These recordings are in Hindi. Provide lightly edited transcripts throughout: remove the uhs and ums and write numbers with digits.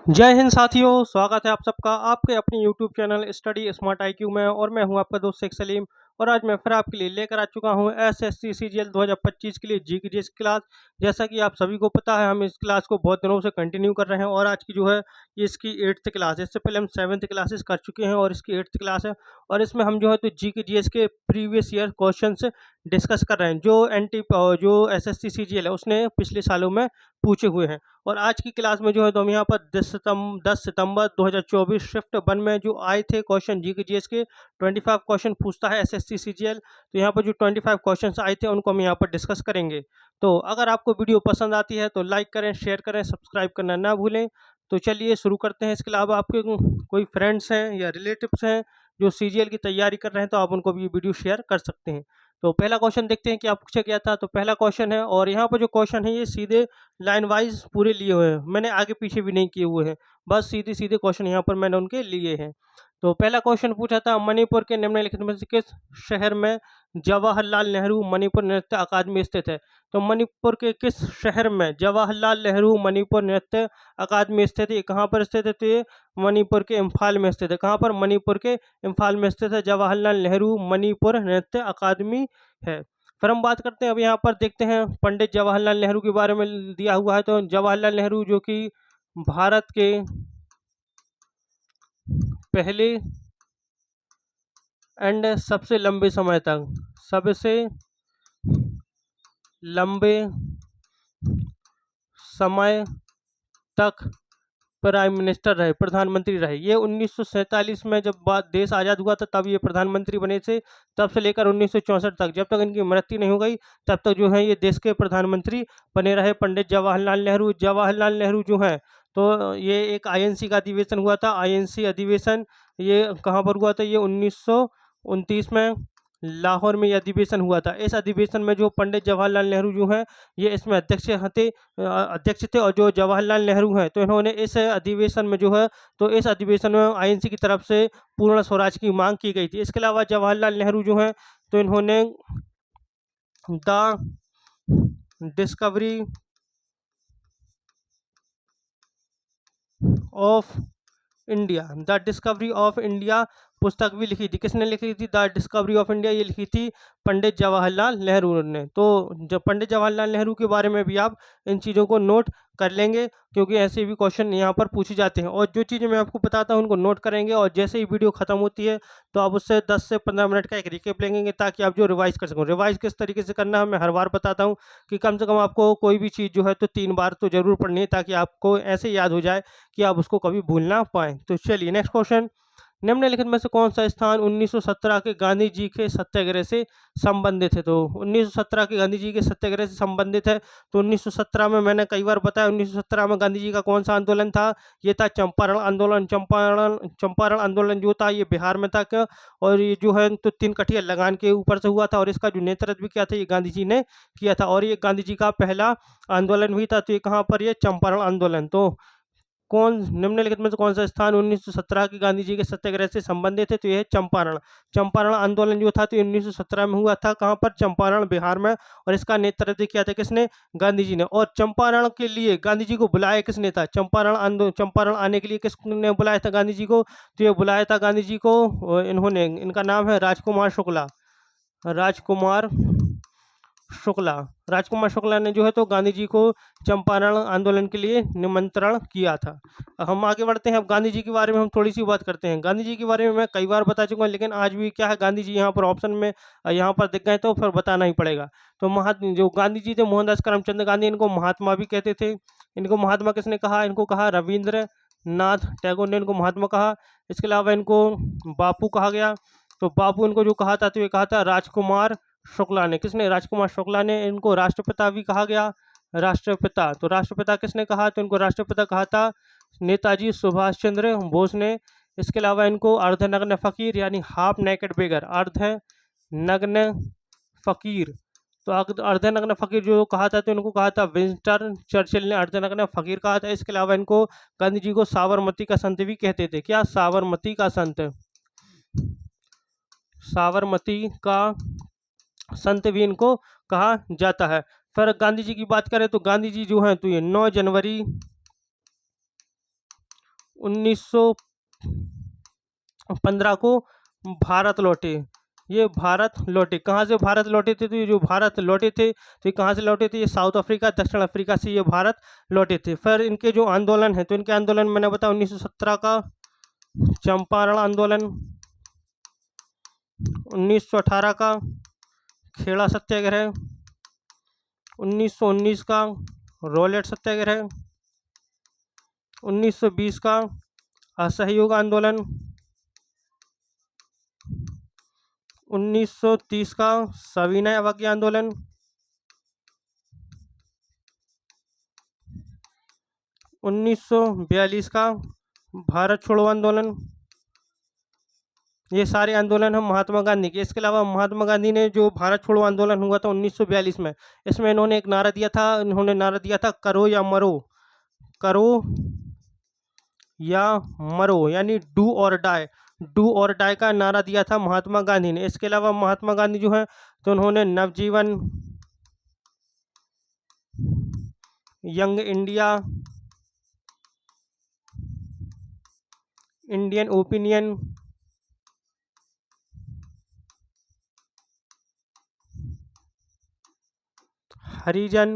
जय हिंद साथियों, स्वागत है आप सबका आपके अपने YouTube channel study smart IQ में। और मैं हूं आपका दोस्त शेख सलीम। और आज मैं फिर आपके लिए लेकर आ चुका हूं SSC CGL 2025 के लिए GK की क्लास। जैसा कि आप सभी को पता है, हम इस क्लास को बहुत दिनों से कंटिन्यू कर रहे हैं और आज की जो है ये इसकी 8th क्लास है। इससे पहले हम 7th क्लासेस कर चुके हैं और इसकी 8th क्लास है। और इसमें हम जो है तो GK के प्रीवियस ईयर क्वेश्चन डिस्कस कर रहे हैं जो SSC CGL है उसने पिछले सालों में पूछे हुए हैं। और आज की क्लास में जो है तो हम यहाँ पर 10 सितंबर 2024 शिफ्ट 1 में जो आए थे क्वेश्चन GK के 25 क्वेश्चन पूछता है SSC CGL। तो यहाँ पर जो 25 क्वेश्चन आए थे उनको हम यहाँ पर डिस्कस करेंगे। तो अगर आपको वीडियो पसंद आती है तो लाइक करें, शेयर करें, सब्सक्राइब करना ना भूलें। तो चलिए शुरू करते हैं। इसके अलावा आपके कोई फ्रेंड्स हैं या रिलेटिव्स हैं जो CGL की तैयारी कर रहे हैं तो आप उनको भी ये वीडियो शेयर कर सकते हैं। तो पहला क्वेश्चन देखते हैं कि आप पूछा गया था। तो पहला क्वेश्चन है और यहाँ पर जो क्वेश्चन है ये सीधे लाइन वाइज पूरे लिए हुए हैं, मैंने आगे पीछे भी नहीं किए हुए हैं, बस सीधे सीधे क्वेश्चन यहाँ पर मैंने उनके लिए हैं। तो पहला क्वेश्चन पूछा था, मणिपुर के निम्नलिखित में से किस शहर में जवाहरलाल नेहरू मणिपुर नृत्य अकादमी स्थित है। तो मणिपुर के किस शहर में जवाहरलाल नेहरू मणिपुर नृत्य अकादमी स्थित है, कहाँ पर स्थित है? तो ये मणिपुर के इम्फाल में स्थित है। कहाँ पर? मणिपुर के इम्फाल में स्थित है जवाहरलाल नेहरू मणिपुर नृत्य अकादमी है। फिर हम बात करते हैं, अब यहाँ पर देखते हैं पंडित जवाहरलाल नेहरू के बारे में दिया हुआ है। तो जवाहरलाल नेहरू जो कि भारत के पहले एंड सबसे लंबे समय तक प्राइम मिनिस्टर रहे, प्रधानमंत्री रहे। ये 1947 में जब देश आज़ाद हुआ था तब ये प्रधानमंत्री बने थे। तब से लेकर 1964 तक, जब तक इनकी मृत्यु नहीं हो गई तब तक जो है ये देश के प्रधानमंत्री बने रहे पंडित जवाहरलाल नेहरू। जवाहरलाल नेहरू जो हैं तो ये एक INC का अधिवेशन हुआ था। INC अधिवेशन ये कहाँ पर हुआ था? ये 1929 में लाहौर में ये अधिवेशन हुआ था। इस अधिवेशन में जो पंडित जवाहरलाल नेहरू जो हैं ये इसमें अध्यक्ष थे। और जो जवाहरलाल नेहरू हैं तो इन्होंने इस अधिवेशन में जो है तो इस अधिवेशन में INC की तरफ से पूर्ण स्वराज की मांग की गई थी। इसके अलावा जवाहरलाल नेहरू जो हैं तो इन्होंने द डिस्कवरी ऑफ इंडिया पुस्तक भी लिखी थी। किसने लिखी थी? द डिस्कवरी ऑफ इंडिया ये लिखी थी पंडित जवाहरलाल नेहरू ने। तो जब पंडित जवाहरलाल नेहरू के बारे में भी आप इन चीज़ों को नोट कर लेंगे क्योंकि ऐसे भी क्वेश्चन यहाँ पर पूछे जाते हैं। और जो चीज़ें मैं आपको बताता हूँ उनको नोट करेंगे और जैसे ही वीडियो खत्म होती है तो आप उससे 10 से 15 मिनट का एक रिकेप लेंगे ताकि आप जो रिवाइज कर सकें। रिवाइज किस तरीके से करना है मैं हर बार बताता हूँ कि कम से कम आपको कोई भी चीज़ जो है तो 3 बार तो ज़रूर पढ़नी है ताकि आपको ऐसे याद हो जाए कि आप उसको कभी भूल ना पाएँ। तो चलिए नेक्स्ट क्वेश्चन, निम्नलिखित में से कौन सा स्थान 1917 के गांधी जी के सत्याग्रह से संबंधित है? तो 1917 के गांधी जी के सत्याग्रह से संबंधित है। तो 1917 में मैंने कई बार बताया 1917 में गांधी जी का कौन सा आंदोलन था? ये था चंपारण आंदोलन। चंपारण आंदोलन जो था ये बिहार में था और ये जो है तो 3 कठिया लगान के ऊपर से हुआ था और इसका जो नेतृत्व भी किया था ये गांधी जी ने किया था और ये गांधी जी का पहला आंदोलन भी था। तो ये कहाँ पर? ये चंपारण आंदोलन। तो कौन निम्नलिखित में से कौन सा स्थान 1917 के गांधी जी के सत्याग्रह से संबंधित है? तो यह है चंपारण। चंपारण आंदोलन जो था तो 1917 में हुआ था। कहाँ पर? चंपारण बिहार में। और इसका नेतृत्व किया था किसने? गांधी जी ने। और चंपारण के लिए गांधी जी को बुलाया किसने था? चंपारण आने के लिए किसने बुलाया था गांधी जी को? तो ये बुलाया था गांधी जी को इन्होंने, इनका नाम है राजकुमार शुक्ला। राजकुमार शुक्ला ने जो है तो गांधी जी को चंपारण आंदोलन के लिए निमंत्रण किया था। अब हम आगे बढ़ते हैं। अब गांधी जी के बारे में हम थोड़ी सी बात करते हैं। गांधी जी के बारे में मैं कई बार बता चुका हूँ लेकिन आज भी क्या है, गांधी जी यहाँ पर ऑप्शन में यहाँ पर दिख गए तो फिर बताना ही पड़ेगा। तो जो गांधी जी थे मोहनदास करमचंद गांधी, इनको महात्मा भी कहते थे। इनको महात्मा किसने कहा? इनको कहा रविंद्र नाथ टैगोर ने इनको महात्मा कहा। इसके अलावा इनको बापू कहा गया। तो बापू इनको जो कहा था तो ये कहा था राजकुमार शुक्ला ने। किसने? राजकुमार शुक्ला ने। इनको राष्ट्रपिता भी कहा गया। राष्ट्रपिता, तो राष्ट्रपिता किसने कहा? तो इनको राष्ट्रपिता कहा था नेताजी सुभाष चंद्र बोस ने। इसके अलावा इनको अर्धनग्न फकीर यानी हाफ नेकेड बेगर, अर्धनग्न फकीर, तो अर्धनग्न फकीर जो कहा था तो इनको कहा था विंस्टन चर्चिल ने अर्धनग्न फकीर कहा था। इसके अलावा इनको गांधी जी को साबरमती का संत भी कहते थे। क्या? साबरमती का संत। साबरमती का संत भी इनको कहा जाता है। फिर गांधी जी की बात करें तो गांधी जी जो हैं तो ये 9 जनवरी 1915 को भारत लौटे। ये भारत लौटे, कहाँ से भारत लौटे थे? तो ये जो भारत लौटे थे तो ये कहाँ से लौटे थे? ये साउथ अफ्रीका, दक्षिण अफ्रीका से ये भारत लौटे थे। फिर इनके जो आंदोलन है, तो इनके आंदोलन मैंने बताया 1917 का चंपारण आंदोलन, 1918 का खेड़ा सत्याग्रह, 1919 का रॉलेट सत्याग्रह, 1920 का असहयोग आंदोलन, 1930 का सविनय अवज्ञा आंदोलन, 1942 का भारत छोड़ो आंदोलन। ये सारे आंदोलन हम महात्मा गांधी के। इसके अलावा महात्मा गांधी ने जो भारत छोड़ो आंदोलन हुआ था 1942 में, इसमें इन्होंने एक नारा दिया था, करो या मरो, करो या मरो, यानी डू और डाई। डू और डाई का नारा दिया था महात्मा गांधी ने। इसके अलावा महात्मा गांधी जो है तो उन्होंने नवजीवन, यंग इंडिया, इंडियन ओपिनियन, हरिजन,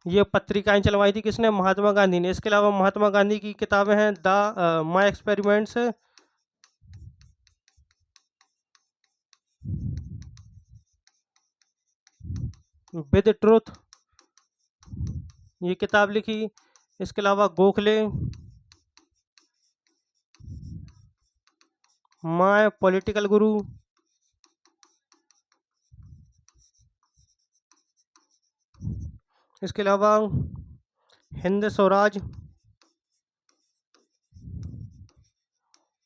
ये पत्रिकाएं चलवाई थी। किसने? महात्मा गांधी ने। इसके अलावा महात्मा गांधी की किताबें हैं the my experiments, with truth, ये किताब लिखी। इसके अलावा गोखले, माय पॉलिटिकल गुरु, इसके अलावा हिंद स्वराज,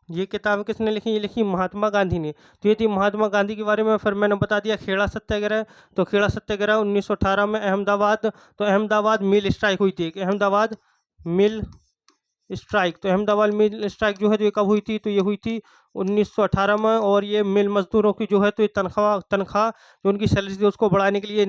ये किताब किसने लिखी? ये लिखी महात्मा गांधी ने। तो ये थी महात्मा गांधी के बारे में। फिर मैंने बता दिया खेड़ा सत्याग्रह। तो खेड़ा सत्याग्रह 1918 में अहमदाबाद, तो अहमदाबाद मिल स्ट्राइक हुई थी, अहमदाबाद मिल स्ट्राइक। तो अहमदाबाद मिल स्ट्राइक जो है तो ये कब हुई थी? तो ये हुई थी 1918 में। और ये मिल मजदूरों की जो है तो ये तनख्वाह जो उनकी सैलरी थी उसको बढ़ाने के लिए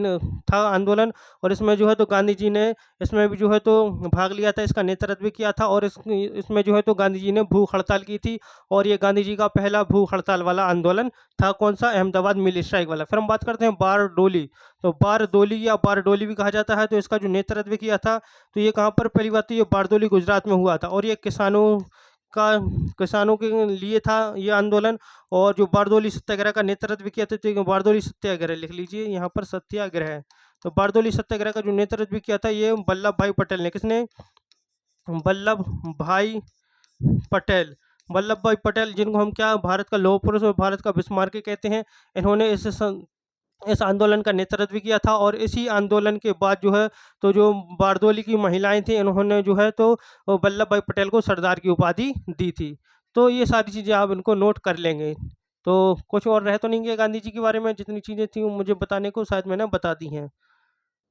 था आंदोलन। और इसमें जो है तो गांधी जी ने इसमें भी जो है तो भाग लिया था, इसका नेतृत्व भी किया था। और इसमें जो है तो गांधी जी ने भूख हड़ताल की थी। और ये गांधी जी का पहला भूख हड़ताल वाला आंदोलन था। कौन सा? अहमदाबाद मिल स्ट्राइक वाला। फिर हम बात करते हैं बारडोली। तो बारडोली या बारडोली भी कहा जाता है। तो इसका जो नेतृत्व किया था तो ये कहाँ पर? पहली बात तो ये बारडोली गुजरात में हुआ था। और ये किसानों के लिए था ये आंदोलन। और जो बारडोली सत्याग्रह का नेतृत्व किया था, तो बारडोली सत्याग्रह लिख लीजिए यहाँ पर, सत्याग्रह है। तो बारडोली सत्याग्रह का जो नेतृत्व किया था ये वल्लभ भाई पटेल ने। किसने? वल्लभ भाई पटेल। वल्लभ भाई पटेल, जिनको हम क्या भारत का लौह पुरुष और भारत का बिस्मार्क कहते हैं, इन्होंने इस आंदोलन का नेतृत्व किया था। और इसी आंदोलन के बाद जो है तो जो बारडोली की महिलाएं थी, इन्होंने जो है तो वल्लभ भाई पटेल को सरदार की उपाधि दी थी। तो ये सारी चीज़ें आप इनको नोट कर लेंगे। तो कुछ और रह तो नहीं गया गांधी जी के बारे में? जितनी चीज़ें थी वो मुझे बताने को शायद मैंने बता दी हैं।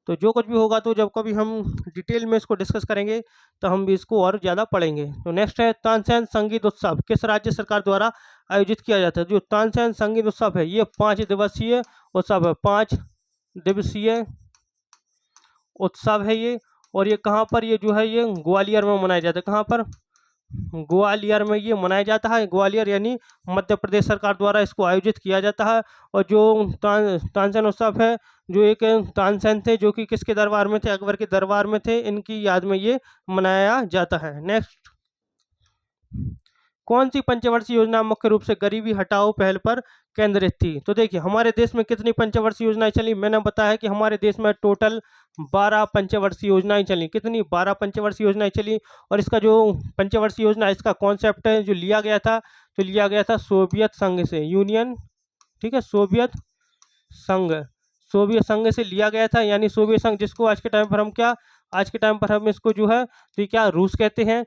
तो जो कुछ भी होगा तो जब कभी हम डिटेल में इसको डिस्कस करेंगे तो हम भी इसको और ज़्यादा पढ़ेंगे। तो नेक्स्ट है तानसेन संगीत उत्सव किस राज्य सरकार द्वारा आयोजित किया जाता है? जो तानसेन संगीत उत्सव है ये 5 दिवसीय उत्सव है, 5 दिवसीय उत्सव है ये। और ये कहाँ पर? ये जो है ये ग्वालियर में मनाया जाता है। कहाँ पर? ग्वालियर में ये मनाया जाता है। ग्वालियर यानी मध्य प्रदेश सरकार द्वारा इसको आयोजित किया जाता है। और जो तानसेन उत्सव है, जो एक तानसेन थे जो कि किसके दरबार में थे? अकबर के दरबार में थे, इनकी याद में ये मनाया जाता है। नेक्स्ट, कौन सी पंचवर्षीय योजना मुख्य रूप से गरीबी हटाओ पहल पर केंद्रित थी? तो देखिए हमारे देश में कितनी पंचवर्षीय योजनाएं चली। मैंने बताया कि हमारे देश में टोटल 12 पंचवर्षीय योजनाएं चली। कितनी? 12 पंचवर्षीय योजनाएं चली। और इसका जो पंचवर्षीय योजना, इसका कॉन्सेप्ट है जो लिया गया था, तो लिया गया था सोवियत संघ से, यूनियन, ठीक है, सोवियत संघ से लिया गया था। यानी सोवियत संघ, जिसको आज के टाइम पर हम क्या, आज के टाइम पर हम इसको जो है तो क्या, रूस कहते हैं।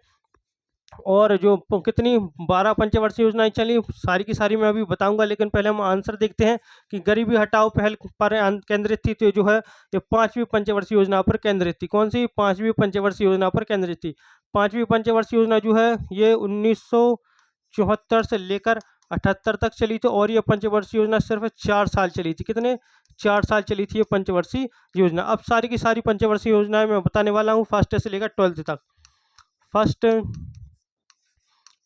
और जो कितनी 12 पंचवर्षीय योजनाएं चली, सारी की सारी मैं अभी बताऊंगा। लेकिन पहले हम आंसर देखते हैं कि गरीबी हटाओ पहल पर केंद्रित थी। तो जो है ये 5वीं पंचवर्षीय योजना पर केंद्रित थी। कौन सी? 5वीं पंचवर्षीय योजना पर केंद्रित थी। 5वीं पंचवर्षीय योजना जो है ये 1974 से लेकर 78 तक चली थी। और ये पंचवर्षीय योजना सिर्फ 4 साल चली थी। कितने? 4 साल चली थी ये पंचवर्षीय योजना। अब सारी की सारी पंचवर्षीय योजनाएं मैं बताने वाला हूँ, फर्स्ट से लेकर 12th तक। First,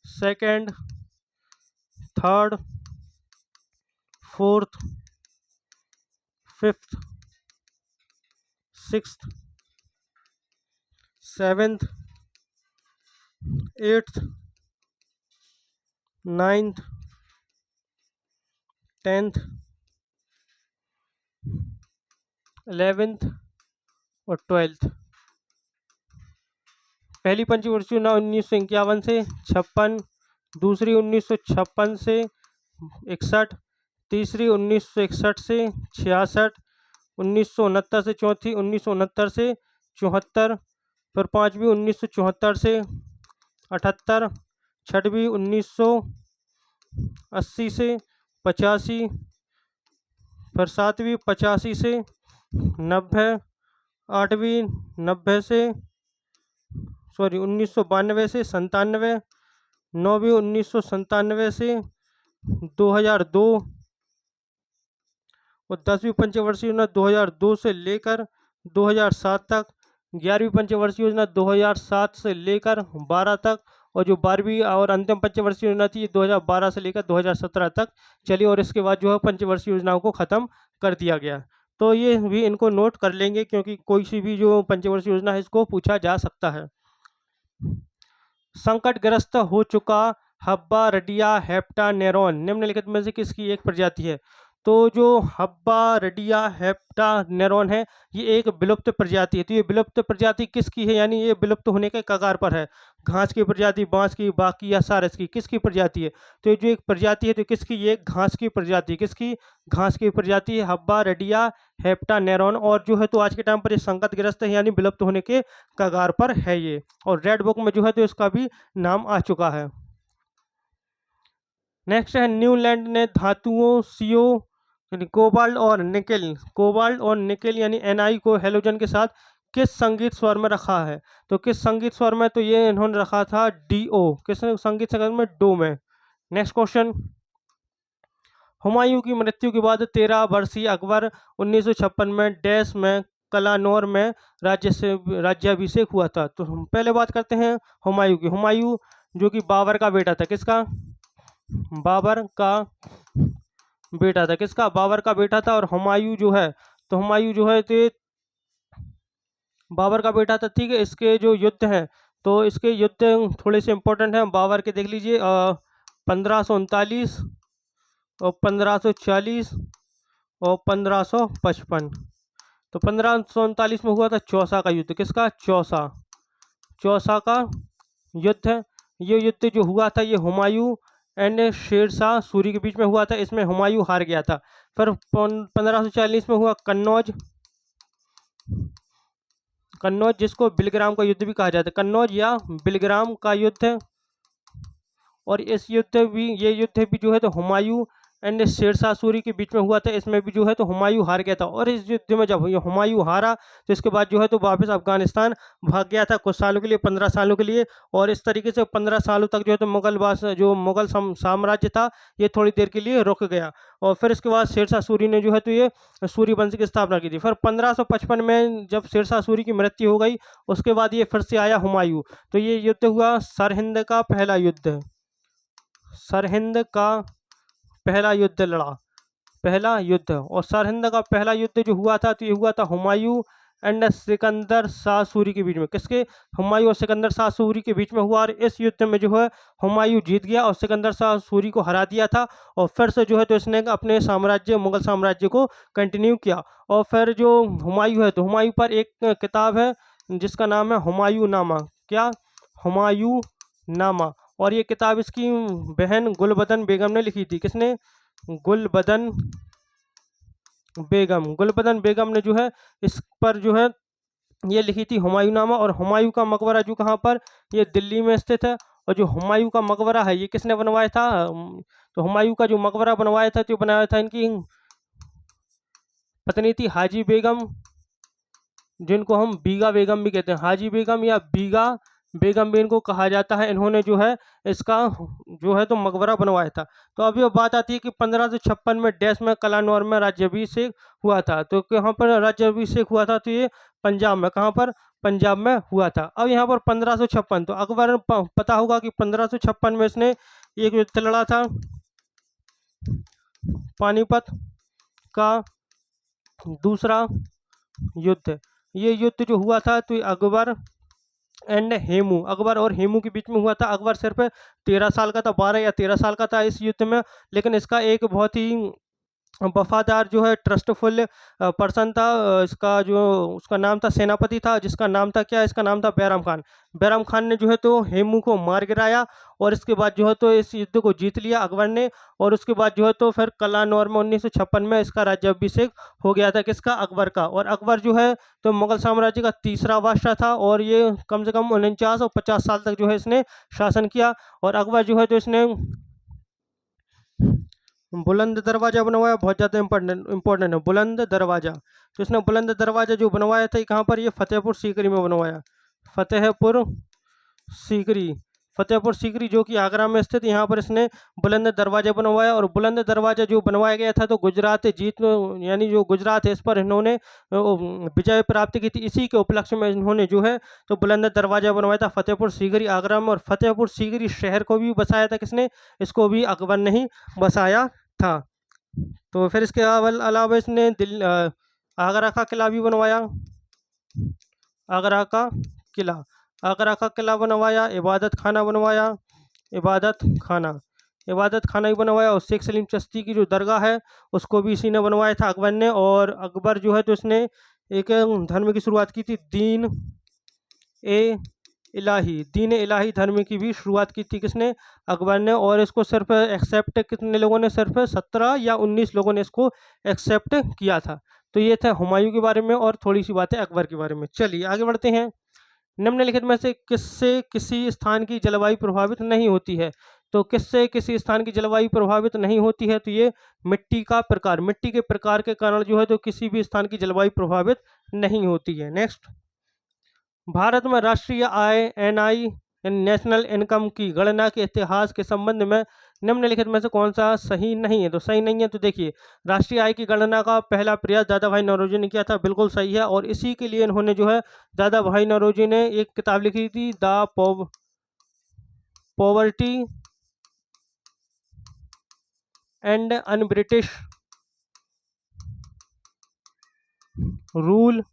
second, third, fourth, fifth, sixth, seventh, eighth, ninth, tenth, 11th और 12th। पहली पंचवर्षीय योजना 1951 से 56, दूसरी 1956 से 61, तीसरी 1961 से 66, 1969 से चौथी 1969 से 74, फिर पाँचवीं 1974 से 78, छठवीं 1980 से 85, फिर सातवीं 85 से 90, आठवीं 90 से 1992 से 97, नौवीं 1997 से 2002 और 10वीं पंचवर्षीय योजना 2002 से लेकर 2007 तक, 11वीं पंचवर्षीय योजना 2007 से लेकर 12 तक, और जो 12वीं और अंतिम पंचवर्षीय योजना थी 2012 से लेकर 2017 तक चली, और इसके बाद जो है पंचवर्षीय योजनाओं को ख़त्म कर दिया गया। तो ये भी इनको नोट कर लेंगे, क्योंकि कोई सी भी जो पंचवर्षीय योजना है इसको पूछा जा सकता है। संकटग्रस्त हो चुका हब्बा रडिया हेप्टानेरॉन निम्नलिखित में से किसकी एक प्रजाति है? तो जो हब्बा रडिया हेप्टानेरॉन है ये एक विलुप्त प्रजाति है। तो ये विलुप्त प्रजाति किसकी है, यानी ये विलुप्त होने के कगार पर है? घास की प्रजाति, बांस की, बाकी या सारस की, किसकी प्रजाति है? तो ये जो एक प्रजाति है तो किसकी? ये घास की प्रजाति। किसकी? घास की प्रजाति है हब्बा रडिया हेप्टानेरॉन। और जो है तो आज के टाइम पर ये संकटग्रस्त है, यानी विलुप्त होने के कगार पर है ये, और रेड बुक में जो है तो इसका भी नाम आ चुका है। नेक्स्ट है न्यूलैंड ने धातुओं सीओ कोबाल्ट और निकेल यानी Na को हेलोजन के साथ किस संगीत स्वर में रखा है? तो किस संगीत स्वर में? तो ये इन्होंने रखा था DO। किस संगीत स्वर में? डो में। नेक्स्ट क्वेश्चन, हुमायूं की मृत्यु के बाद 13 वर्षीय अकबर 1956 में डैश में कलानौर में राज्याभिषेक हुआ था। तो हम पहले बात करते हैं हुमायूं की। हुमायूं जो कि बाबर का बेटा था। किसका? बाबर का बेटा था। किसका? बाबर का बेटा था। और हुमायूं जो है तो हुमायूं जो है तो बाबर का बेटा था। ठीक है, इसके जो युद्ध हैं तो इसके युद्ध थोड़े से इंपॉर्टेंट हैं, बाबर के देख लीजिए। 1539 और 1540 और 1555। तो 1539 में हुआ था चौसा का युद्ध। किसका? चौसा का युद्ध है। ये युद्ध जो हुआ था ये हुमायूं एंड शेरशाह सूरी के बीच में हुआ था। इसमें हुमायूं हार गया था। फिर 1540 में हुआ कन्नौज, जिसको बिलग्राम का युद्ध भी कहा जाता है। कन्नौज या बिलग्राम का युद्ध। और इस ये युद्ध भी जो है तो हुमायूं एंड शेरशाह सूरी के बीच में हुआ था। इसमें भी जो है तो हुमायूं हार गया था। और इस युद्ध में जब ये हुमायूं हारा तो इसके बाद जो है तो वापस अफगानिस्तान भाग गया था कुछ सालों के लिए, 15 सालों के लिए। और इस तरीके से 15 सालों तक जो है तो मुगल साम्राज्य था ये थोड़ी देर के लिए रुक गया। और फिर इसके बाद शेरशाह सूरी ने जो है तो ये सूरी वंश की स्थापना की थी। फिर 1555 में जब शेरशाह सूरी की मृत्यु हो गई उसके बाद ये फिर से आया हुमायूं। तो ये युद्ध हुआ सरहिंद का पहला युद्ध। सरहिंद का पहला युद्ध लड़ा, पहला युद्ध। और सरहिंद का पहला युद्ध जो हुआ था तो ये हुआ था हुमायूं एंड सिकंदर शाह सूरी के बीच में। किसके? हुमायूं और सिकंदर शाह सूरी के बीच में हुआ। और इस युद्ध में जो है हुमायूं जीत गया और सिकंदर शाह सूरी को हरा दिया था। और फिर से जो है तो इसने अपने मुगल साम्राज्य को कंटिन्यू किया। और फिर जो हुमायूं है तो हुमायूं पर एक किताब है जिसका नाम है हुमायूं नामा। क्या? हुमायूं नामा। और ये किताब इसकी बहन गुलबदन बेगम ने लिखी थी। किसने? गुलबदन बेगम ने जो है इस पर जो है ये लिखी थी हुमायूं नामा। और हुमायूं का मकबरा जो कहाँ पर? ये दिल्ली में स्थित है। और जो हुमायूं का मकबरा है ये किसने बनवाया था? तो हुमायूं का जो मकबरा बनवाया था तो बनाया था इनकी पत्नी थी हाजी बेगम, जिनको हम बीगा बेगम भी कहते हैं। हाजी बेगम या बीगा बेगम बीन को कहा जाता है, इन्होंने जो है इसका जो है तो मकबरा बनवाया था। तो अभी अब बात आती है कि 1556 में डैश में कलानौर में राज्याभिषेक हुआ था। तो यहाँ पर राज्याभिषेक हुआ था, तो ये पंजाब में, कहाँ पर, पंजाब में हुआ था। अब यहाँ पर 1556, तो अकबर पता होगा कि 1556 में इसने एक युद्ध लड़ा था, पानीपत का दूसरा युद्ध। ये युद्ध जो हुआ था, तो अकबर एंड हेमू, अकबर और हेमू के बीच में हुआ था। अकबर सिर्फ 13 साल का था, 12 या 13 साल का था इस युद्ध में, लेकिन इसका एक बहुत ही वफादार जो है ट्रस्टफुल पर्सन था। इसका जो उसका नाम था, सेनापति था, जिसका नाम था क्या, इसका नाम था बैरम खान। बैरम खान ने जो है तो हेमू को मार गिराया, और इसके बाद जो है तो इस युद्ध को जीत लिया अकबर ने। और उसके बाद जो है तो फिर कलानौर में 1956 में इसका राज्याभिषेक हो गया था, किसका, अकबर का। और अकबर जो है तो मुगल साम्राज्य का तीसरा बादशाह था, और ये कम से कम 49 और 50 साल तक जो है इसने शासन किया। और अकबर जो है तो इसने बुलंद दरवाज़ा बनवाया, बहुत ज़्यादा इंपॉर्टेंट है बुलंद दरवाज़ा। तो इसने बुलंद दरवाज़ा जो बनवाया था, ये कहाँ पर, ये फतेहपुर सीकरी में बनवाया, फतेहपुर सीकरी। फतेहपुर सीकरी जो कि आगरा में स्थित, यहाँ पर इसने बुलंद दरवाज़ा बनवाया। और बुलंद दरवाज़ा जो बनवाया गया था, तो गुजरात जीत, यानी जो गुजरात है, इस पर इन्होंने विजय प्राप्त की थी। इसी के उपलक्ष्य में इन्होंने जो है तो बुलंद दरवाज़ा बनवाया था फतेहपुर सीकरी, आगरा में। और फतेहपुर सीकरी शहर को भी बसाया था किसने, इसको भी अकबर ने ही बसाया था। तो फिर इसके अलावा इसने आगरा का किला भी बनवाया, आगरा का किला, आगरा का किला बनवाया, इबादत खाना बनवाया, इबादत खाना, इबादत खाना भी बनवाया। और शेख सलीम चिश्ती की जो दरगाह है, उसको भी इसी ने बनवाया था, अकबर ने। और अकबर जो है तो इसने एक धर्म की शुरुआत की थी, दीन ए इलाही, दीन इलाही धर्म की भी शुरुआत की थी किसने, अकबर ने। और इसको सिर्फ एक्सेप्ट कितने लोगों ने, सिर्फ 17 या 19 लोगों ने इसको एक्सेप्ट किया था। तो ये था हुमायूं के बारे में, और थोड़ी सी बातें अकबर के बारे में। चलिए आगे बढ़ते हैं। निम्नलिखित में से किससे किसी स्थान की जलवायु प्रभावित नहीं होती है। तो किससे किसी स्थान की जलवायु प्रभावित नहीं होती है, तो ये मिट्टी का प्रकार, मिट्टी के प्रकार के कारण जो है तो किसी भी स्थान की जलवायु प्रभावित नहीं होती है। नेक्स्ट, भारत में राष्ट्रीय आय एनआई नेशनल इनकम की गणना के इतिहास के संबंध में निम्नलिखित में से कौन सा सही नहीं है। तो सही नहीं है, तो देखिए, राष्ट्रीय आय की गणना का पहला प्रयास दादा भाई नौरोजी ने किया था, बिल्कुल सही है। और इसी के लिए इन्होंने जो है दादा भाई नौरोजी ने एक किताब लिखी थी, the poverty and un British rule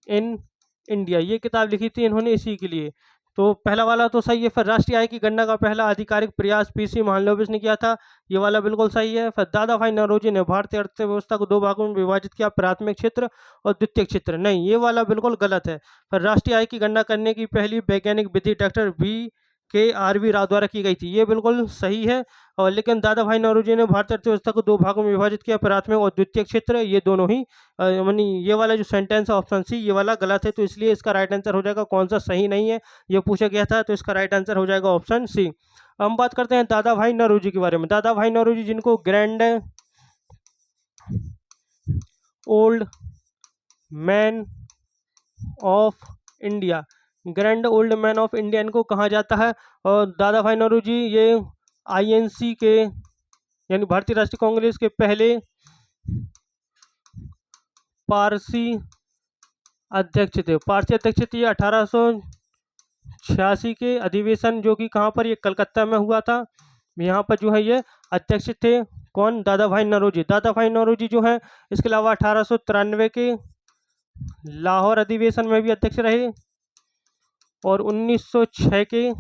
in India, ये किताब लिखी थी इन्होंने इसी के लिए। तो पहला वाला तो सही है। फिर राष्ट्रीय आय की गणना का पहला आधिकारिक प्रयास पीसी महालनोबिस ने किया था, ये वाला बिल्कुल सही है। फिर दादा भाई नौरोजी ने भारतीय अर्थव्यवस्था को दो भागों में विभाजित किया, प्राथमिक क्षेत्र और द्वितीय क्षेत्र, नहीं, ये वाला बिल्कुल गलत है। फिर राष्ट्रीय आय की गणना करने की पहली वैज्ञानिक विधि डॉक्टर VKRV राव द्वारा की गई थी, ये बिल्कुल सही है। और लेकिन दादा भाई नौरोजी ने भारतीय अर्थव्यवस्था को दो भागों में विभाजित किया, प्राथमिक और द्वितीय क्षेत्र, ये दोनों ही यानी ये वाला जो सेंटेंस है ऑप्शन सी, ये वाला गलत है। तो इसलिए इसका राइट आंसर हो जाएगा, कौन सा सही नहीं है ये पूछा गया था, तो इसका राइट आंसर हो जाएगा ऑप्शन सी। हम बात करते हैं दादा भाई नौरोजी के बारे में। दादा भाई नौरोजी, जिनको grand old man of India, grand old man of India इनको कहा जाता है। और दादा भाई नौरोजी ये INC के, यानी भारतीय राष्ट्रीय कांग्रेस के पहले पारसी अध्यक्ष थे, पारसी अध्यक्ष थे। 1886 के अधिवेशन, जो कि कहाँ पर, ये कलकत्ता में हुआ था, यहाँ पर जो है ये अध्यक्ष थे। कौन, दादा भाई नौरोजी। दादा भाई नौरोजी जो है, इसके अलावा 1893 के लाहौर अधिवेशन में भी अध्यक्ष रहे, और 1906 के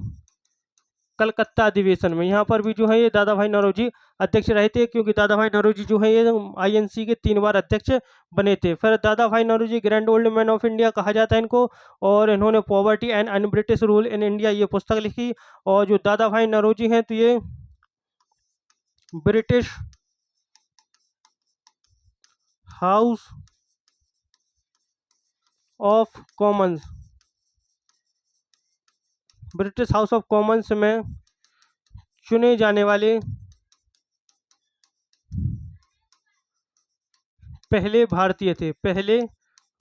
कलकत्ता अधिवेशन में, यहाँ पर भी जो है ये दादा भाई नौरोजी अध्यक्ष रहे थे, क्योंकि दादा भाई नौरोजी जो है ये INC के 3 बार अध्यक्ष बने थे। फिर Dada Bhai Naoroji grand old man of India कहा जाता है इनको। और इन्होंने poverty and un British rule in India, ये पुस्तक लिखी। और जो दादा भाई नौरोजी हैं, तो ये British house of Commons, British house of Commons में चुने जाने वाले पहले भारतीय थे, पहले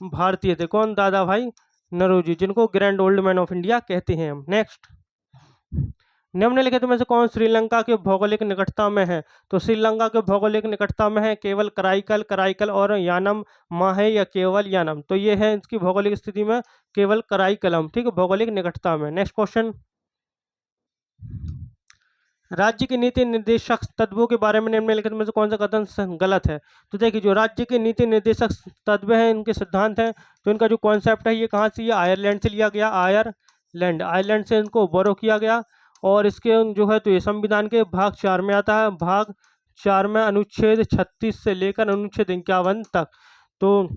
भारतीय थे। कौन, दादा भाई नौरोजी, जिनको grand old man of India कहते हैं हम। नेक्स्ट, निम्नलिखित में से कौन श्रीलंका के भौगोलिक निकटता में है? तो श्रीलंका के भौगोलिक निकटता में है केवल कराईकल, कराईकल और यानम माहे या केवल यानम? तो ये है इसकी भौगोलिक स्थिति में केवल कराईकलम, ठीक है, भौगोलिक निकटता में। नेक्स्ट क्वेश्चन, राज्य के नीति निर्देशक तत्वों के बारे में निम्नलिखित में से कौन सा कथन गलत है? तो देखिए, जो राज्य के नीति निर्देशक तत्व हैं, इनके सिद्धांत हैं, तो इनका जो कॉन्सेप्ट है ये कहाँ से, ये आयरलैंड से लिया गया, आयरलैंड, आयरलैंड से इनको बोरो किया गया। और इसके जो है तो ये संविधान के भाग 4 में आता है, भाग 4 में अनुच्छेद 36 से लेकर अनुच्छेद 51 तक। तो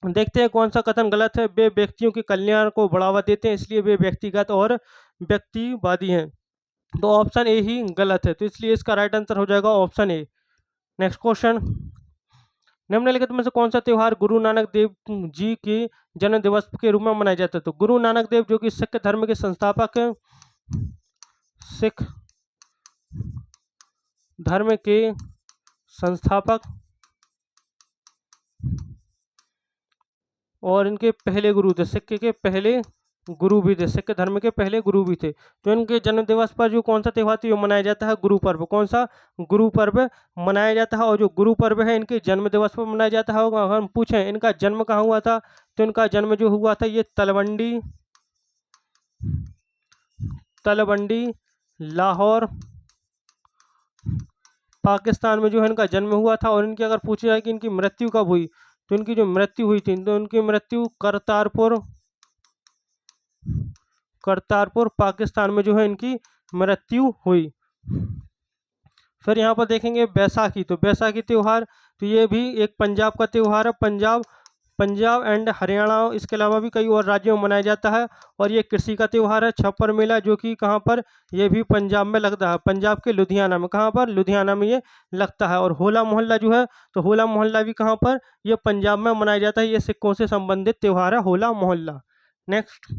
देखते हैं कौन सा कथन गलत है। वे व्यक्तियों के कल्याण को बढ़ावा देते हैं, इसलिए वे व्यक्तिगत और व्यक्तिवादी हैं। तो ऑप्शन ए ही गलत है, तो इसलिए इसका राइट आंसर हो जाएगा ऑप्शन ए। नेक्स्ट क्वेश्चन, निम्नलिखित में से कौन सा त्यौहार गुरु नानक देव जी की जन्म दिवस के रूप में मनाया जाता है? तो गुरु नानक देव जो कि सिख धर्म के संस्थापक हैं, सिख धर्म के संस्थापक और इनके पहले गुरु थे, सिख के पहले गुरु भी थे, सिख धर्म के पहले गुरु भी थे। तो इनके जन्म दिवस पर जो कौन सा त्यौहार तो मनाया जाता है गुरु पर्व। कौन सा? गुरु पर्व मनाया जाता है। और जो गुरु पर्व है इनके जन्म दिवस पर मनाया जाता है। अगर हम पूछें इनका जन्म कहाँ हुआ था, तो इनका जन्म जो हुआ था ये तलवंडी, तलवंडी लाहौर पाकिस्तान में जो है इनका जन्म हुआ था। और इनकी अगर पूछा जाए कि इनकी मृत्यु कब हुई, तो इनकी जो मृत्यु हुई थी, तो इनकी मृत्यु करतारपुर, करतारपुर पाकिस्तान में जो है इनकी मृत्यु हुई। फिर यहाँ पर देखेंगे बैसाखी, तो बैसाखी त्यौहार, तो ये भी एक पंजाब का त्यौहार है, पंजाब, पंजाब एंड हरियाणा, इसके अलावा भी कई और राज्यों में मनाया जाता है। और ये कृषि का त्यौहार है। छप्पर मेला जो कि कहाँ पर, ये भी पंजाब में लगता है, पंजाब के लुधियाना में। कहाँ पर? लुधियाना में ये लगता है। और होला मोहल्ला जो है, तो होला मोहल्ला भी कहाँ पर, ये पंजाब में मनाया जाता है। ये सिखों से संबंधित त्यौहार है होला मोहल्ला। नेक्स्ट,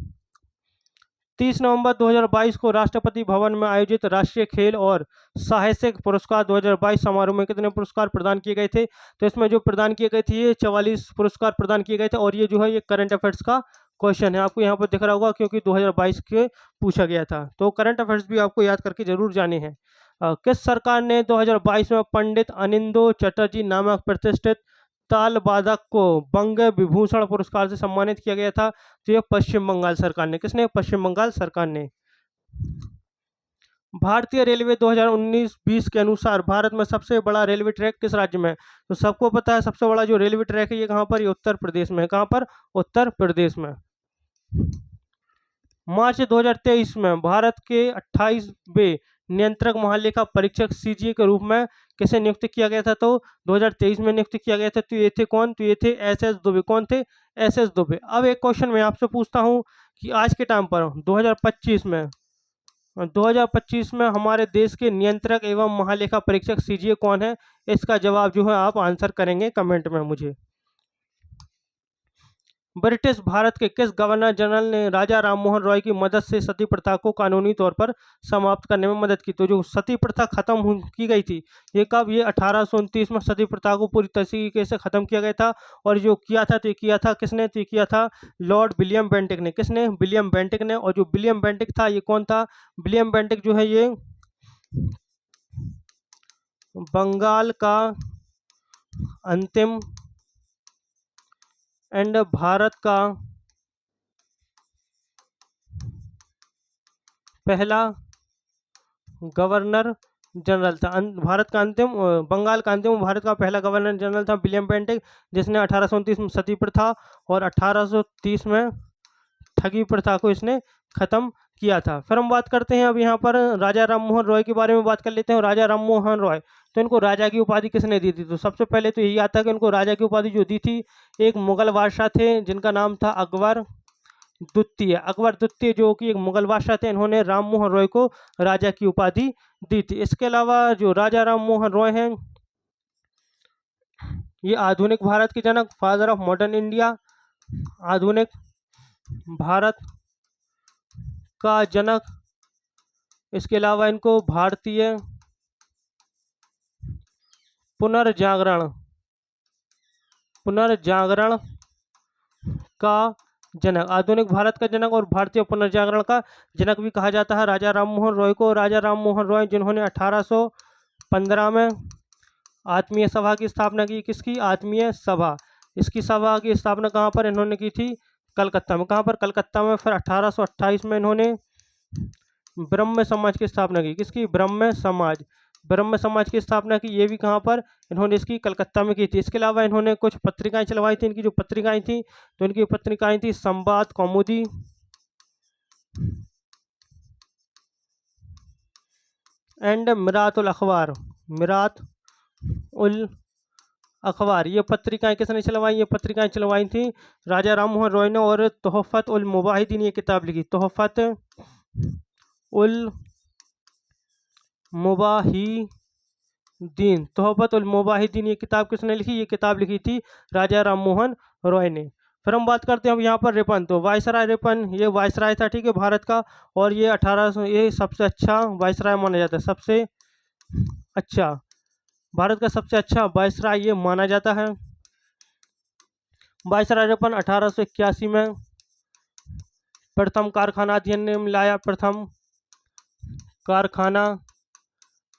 30 नवंबर 2022 को राष्ट्रपति भवन में आयोजित राष्ट्रीय खेल और साहसिक पुरस्कार 2022 समारोह में कितने पुरस्कार प्रदान किए गए थे? तो इसमें जो प्रदान किए गए थे ये 44 पुरस्कार प्रदान किए गए थे। और ये जो है ये करंट अफेयर्स का क्वेश्चन है, आपको यहाँ पर दिख रहा होगा, क्योंकि 2022 के पूछा गया था। तो करंट अफेयर्स भी आपको याद करके जरूर जाने हैं। किस सरकार ने 2022 में पंडित अनिंदो चटर्जी नामक प्रतिष्ठित ताल वादक को बंग विभूषण पुरस्कार से सम्मानित किया गया था? तो ये पश्चिम बंगाल सरकार ने। किसने? पश्चिम बंगाल सरकार ने। भारतीय रेलवे 2019-20 के अनुसार भारत में सबसे बड़ा रेलवे ट्रैक किस राज्य में है? तो सबको पता है सबसे बड़ा जो रेलवे ट्रैक है ये कहाँ पर, ये उत्तर प्रदेश में है। कहाँ पर? उत्तर प्रदेश में। मार्च 2023 में भारत के 28वें नियंत्रक महालेखा परीक्षक सीजीए के रूप में किसे नियुक्त किया गया था? तो 2023 में नियुक्त किया गया था। तो ये थे कौन? तो ये थे एसएस दुबे। कौन थे? एसएस दुबे। अब एक क्वेश्चन मैं आपसे पूछता हूँ कि आज के टाइम पर 2025 में हमारे देश के नियंत्रक एवं महालेखा परीक्षक सीजीए कौन है? इसका जवाब जो है आप आंसर करेंगे कमेंट में मुझे। ब्रिटिश भारत के किस गवर्नर जनरल ने राजा राममोहन रॉय की मदद से सती प्रथा को कानूनी तौर पर समाप्त करने में मदद की? तो जो सती प्रथा खत्म की गई थी ये कब? ये 1829 में सती प्रथा को पूरी तरीके से खत्म किया गया था। और जो किया था तो ये किया था किसने? तो ये किया था लॉर्ड विलियम बेंटिक ने। किसने? विलियम बेंटिक ने। और जो विलियम बेंटिक था ये कौन था? विलियम बेंटिक जो है ये बंगाल का अंतिम एंड भारत का पहला गवर्नर जनरल था। भारत का अंतिम, बंगाल का अंतिम, भारत का पहला गवर्नर जनरल था विलियम बेंटिक, जिसने 1829 में सती प्रथा और 1830 में ठगी प्रथा को इसने खत्म किया था। फिर हम बात करते हैं अब यहाँ पर राजा राममोहन रॉय के बारे में बात कर लेते हैं। राजा राममोहन रॉय, तो इनको राजा की उपाधि किसने दी थी? तो सबसे पहले तो यही आता है कि इनको राजा की उपाधि जो दी थी एक मुगल बादशाह थे जिनका नाम था अकबर द्वितीय। अकबर द्वितीय जो कि एक मुगल बादशाह थे, इन्होंने राममोहन रॉय को राजा की उपाधि दी थी। इसके अलावा जो राजा राममोहन रॉय हैं ये आधुनिक भारत के जनक, फादर ऑफ मॉडर्न इंडिया, आधुनिक भारत का जनक। इसके अलावा इनको भारतीय पुनर्जागरण, पुनर्जागरण का जनक। आधुनिक भारत का जनक और भारतीय पुनर्जागरण का जनक भी कहा जाता है राजा राम मोहन रॉय को। राजा राम मोहन रॉय जिन्होंने 1815 में आत्मीय सभा की स्थापना की। किसकी? आत्मीय सभा। इसकी सभा की स्थापना कहाँ पर इन्होंने की थी? कलकत्ता में। कहाँ पर? कलकत्ता में। फिर 1828 में इन्होंने ब्रह्म समाज की स्थापना की। किसकी? ब्रह्म समाज। ब्रह्म समाज की स्थापना की। ये भी कहाँ पर? इन्होंने इसकी कलकत्ता में की थी। इसके अलावा इन्होंने कुछ पत्रिकाएं चलवाई थी। इनकी जो पत्रिकाएं थी, तो इनकी पत्रिकाएं थी संवाद, कौमुदी एंड मिरात उल अखबार। मिरात उल अखबार। ये पत्रिकाएं किसने चलवाई? ये पत्रिकाएं चलवाई थी राजा राम मोहन रॉय ने। और तोहफत उल मुबाहिदीन ये किताब लिखी। तोहफत उल मुबाहिदीन। तोहफत उल मुबाहिदीन ये किताब किसने लिखी? ये किताब लिखी थी राजा राम मोहन रॉय ने। फिर हम बात करते हैं अब यहाँ पर रिपन। तो वायसराय रिपन ये वायसराय था, ठीक है, भारत का। और ये 1800 ये सबसे अच्छा वायसराय माना जाता है। सबसे अच्छा, भारत का सबसे अच्छा वायसराय ये माना जाता है। वायसराय रिपन 1881 में प्रथम कारखाना अधिनियम लाया। प्रथम कारखाना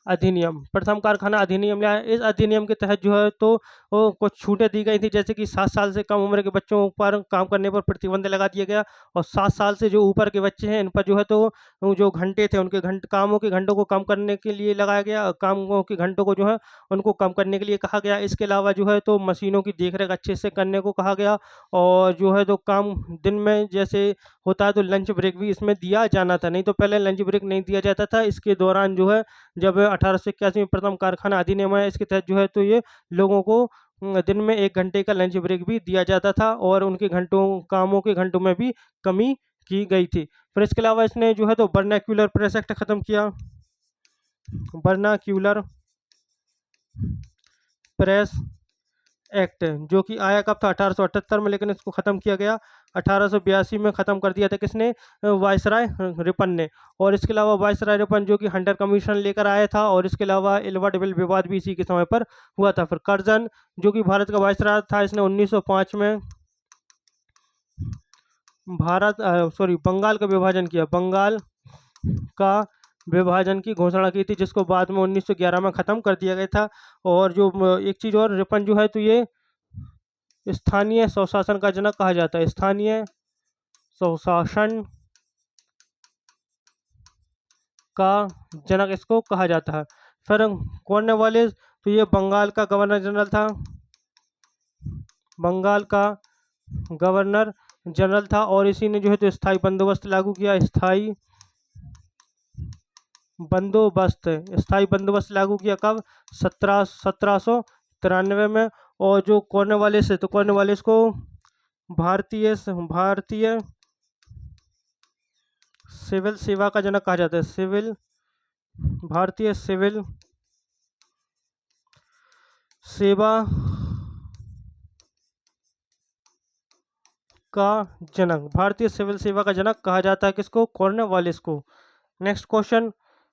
अधिनियम। प्रथम कारखाना अधिनियम लाया। इस अधिनियम के तहत जो है तो वो कुछ छूटें दी गई थी, जैसे कि 7 साल से कम उम्र के बच्चों पर काम करने पर प्रतिबंध लगा दिया गया। और 7 साल से जो ऊपर के बच्चे हैं इन पर जो है तो वो जो घंटे थे उनके कामों के घंटों को कम करने के लिए लगाया गया। कामों के घंटों को जो है उनको कम करने के लिए कहा गया। इसके अलावा जो है तो मशीनों की देखरेख अच्छे से करने को कहा गया। और जो है तो काम दिन में जैसे होता है तो लंच ब्रेक भी इसमें दिया जाना था। नहीं तो पहले लंच ब्रेक नहीं दिया जाता था। इसके दौरान जो है जब 1881 में प्रथम कारखाना अधिनियम है, इसके तहत जो है तो ये लोगों को दिन में 1 घंटे का लंच ब्रेक भी दिया जाता था। और उनके कामों के घंटों में भी कमी की गई थी। फिर इसके अलावा इसने जो है तो वर्नाक्यूलर प्रेस एक्ट खत्म किया। वर्नाक्यूलर प्रेस एक्ट जो कि आया कब था? 1878 में, लेकिन इसको ख़त्म किया गया 1882 में। ख़त्म कर दिया था किसने? वायसराय रिपन ने। और इसके अलावा वायसराय रिपन जो कि हंटर कमीशन लेकर आया था। और इसके अलावा एल्बर्ट बिल विवाद भी इसी के समय पर हुआ था। फिर कर्जन जो कि भारत का वायसराय था, इसने 1905 में बंगाल का विभाजन किया। बंगाल का विभाजन की घोषणा की थी, जिसको बाद में 1911 में ख़त्म कर दिया गया था। और जो एक चीज़ और, रिपन जो है तो ये स्थानीय स्वशासन का जनक कहा जाता है। स्थानीय स्वशासन का जनक इसको कहा जाता है। फिर कॉर्नवालिस तो ये बंगाल का गवर्नर जनरल था। बंगाल का गवर्नर जनरल था। और इसी ने जो है तो स्थायी बंदोबस्त लागू किया। स्थायी बंदोबस्त लागू किया कब? 1793 में। और जो कॉर्नवालिस है तो कॉर्नवालिस को भारतीय सिविल सेवा का जनक कहा जाता है। भारतीय सिविल सेवा का जनक। भारतीय सिविल सेवा का जनक कहा जाता है किसको? कॉर्नवालिस को। नेक्स्ट क्वेश्चन,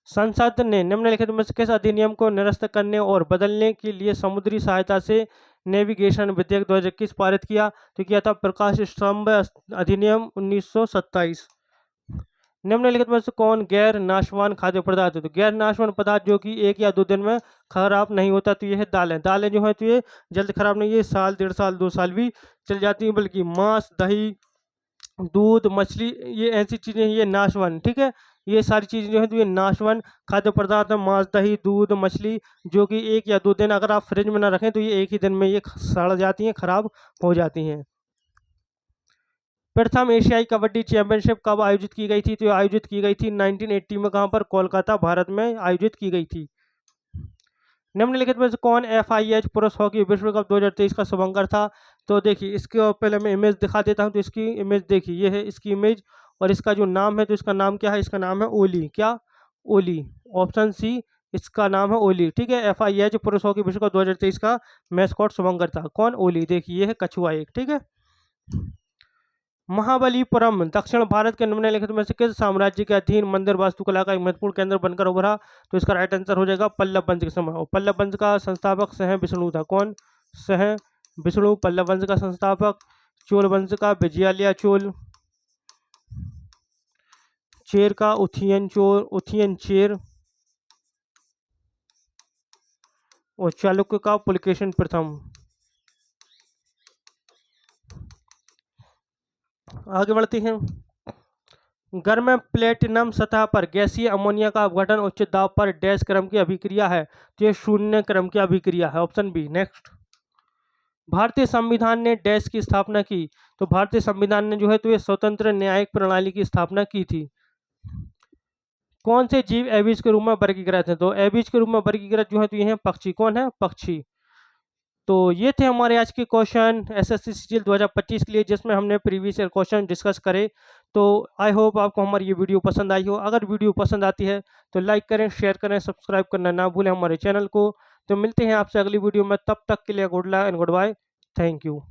संसद ने निम्नलिखित में से किस अधिनियम को निरस्त करने और बदलने के लिए समुद्री सहायता से नेविगेशन विधेयक 2021 पारित किया? तो किया था प्रकाश स्तंभ अधिनियम 1927। निम्नलिखित में से कौन गैर नाशवान खाद्य पदार्थ है? तो गैर नाशवान पदार्थ जो कि 1 या 2 दिन में खराब नहीं होता, तो ये है दालें। दालें जो है तो ये जल्द खराब नहीं, ये साल, 1.5 साल, 2 साल भी चल जाती हैं। बल्कि मांस, दही, दूध, मछली ये ऐसी चीज़ें ये नाशवान, ठीक है। ये सारी चीज़ें जो है तो ये नाशवान खाद्य पदार्थ है। मांस, दही, दूध, मछली जो कि 1 या 2 दिन अगर आप फ्रिज में ना रखें तो ये 1 ही दिन में ये सड़ जाती हैं, खराब हो जाती हैं। प्रथम एशियाई कबड्डी चैंपियनशिप कब आयोजित की गई थी? तो आयोजित की गई थी 1980 में। कहाँ पर? कोलकाता, भारत में आयोजित की गई थी। निम्नलिखित में से कौन FIH पुरुष हॉकी विश्व कप 2023 का शुभंकर था? तो देखिए इसके पहले मैं इमेज दिखा देता हूँ। तो इसकी इमेज देखिए, ये है इसकी इमेज। और इसका जो नाम है तो इसका नाम क्या है? इसका नाम है ओली। क्या? ओली। ऑप्शन सी, इसका नाम है ओली, ठीक है। FIH पुरुष हॉकी विश्व कप 2023 का मैस्कॉट शुभंकर था। कौन? ओली। देखिए ये है कछुआ एक, ठीक है। महाबलीपुरम दक्षिण भारत के निम्नलिखित में से किस साम्राज्य के अधीन मंदिर वास्तुकला का एक महत्वपूर्ण केंद्र बनकर उभरा? तो इसका राइट आंसर हो जाएगा पल्लव वंश के समय। और पल्लव वंश का संस्थापक सह विष्णु था। कौन? सह विष्णु पल्लव वंश का संस्थापक चोल वंश का विजयालय चोल, चेर का उथियन चेर, और चालुक्य का पुलकेशिन प्रथम। आगे बढ़ते हैं। गर्म प्लेटिनम सतह पर गैसीय अमोनिया का अपघटन उच्च दाब पर डैश क्रम की अभिक्रिया है, तो ये शून्य क्रम की अभिक्रिया है, ऑप्शन बी। नेक्स्ट, भारतीय संविधान ने डैश की स्थापना की, तो भारतीय संविधान ने जो है तो ये स्वतंत्र न्यायिक प्रणाली की स्थापना की थी। कौन से जीव एबीज के रूप में वर्गीकृत है, तो एबीज के रूप में वर्गीकृत जो है तो ये है पक्षी। कौन है? पक्षी। तो ये थे हमारे आज के क्वेश्चन एसएससी सीजीएल 2025 के लिए, जिसमें हमने प्रीवियस ईयर क्वेश्चन डिस्कस करे। तो आई होप आपको हमारी ये वीडियो पसंद आई हो। अगर वीडियो पसंद आती है तो लाइक करें, शेयर करें, सब्सक्राइब करना ना भूलें हमारे चैनल को। तो मिलते हैं आपसे अगली वीडियो में, तब तक के लिए good luck and goodbye. Thank you.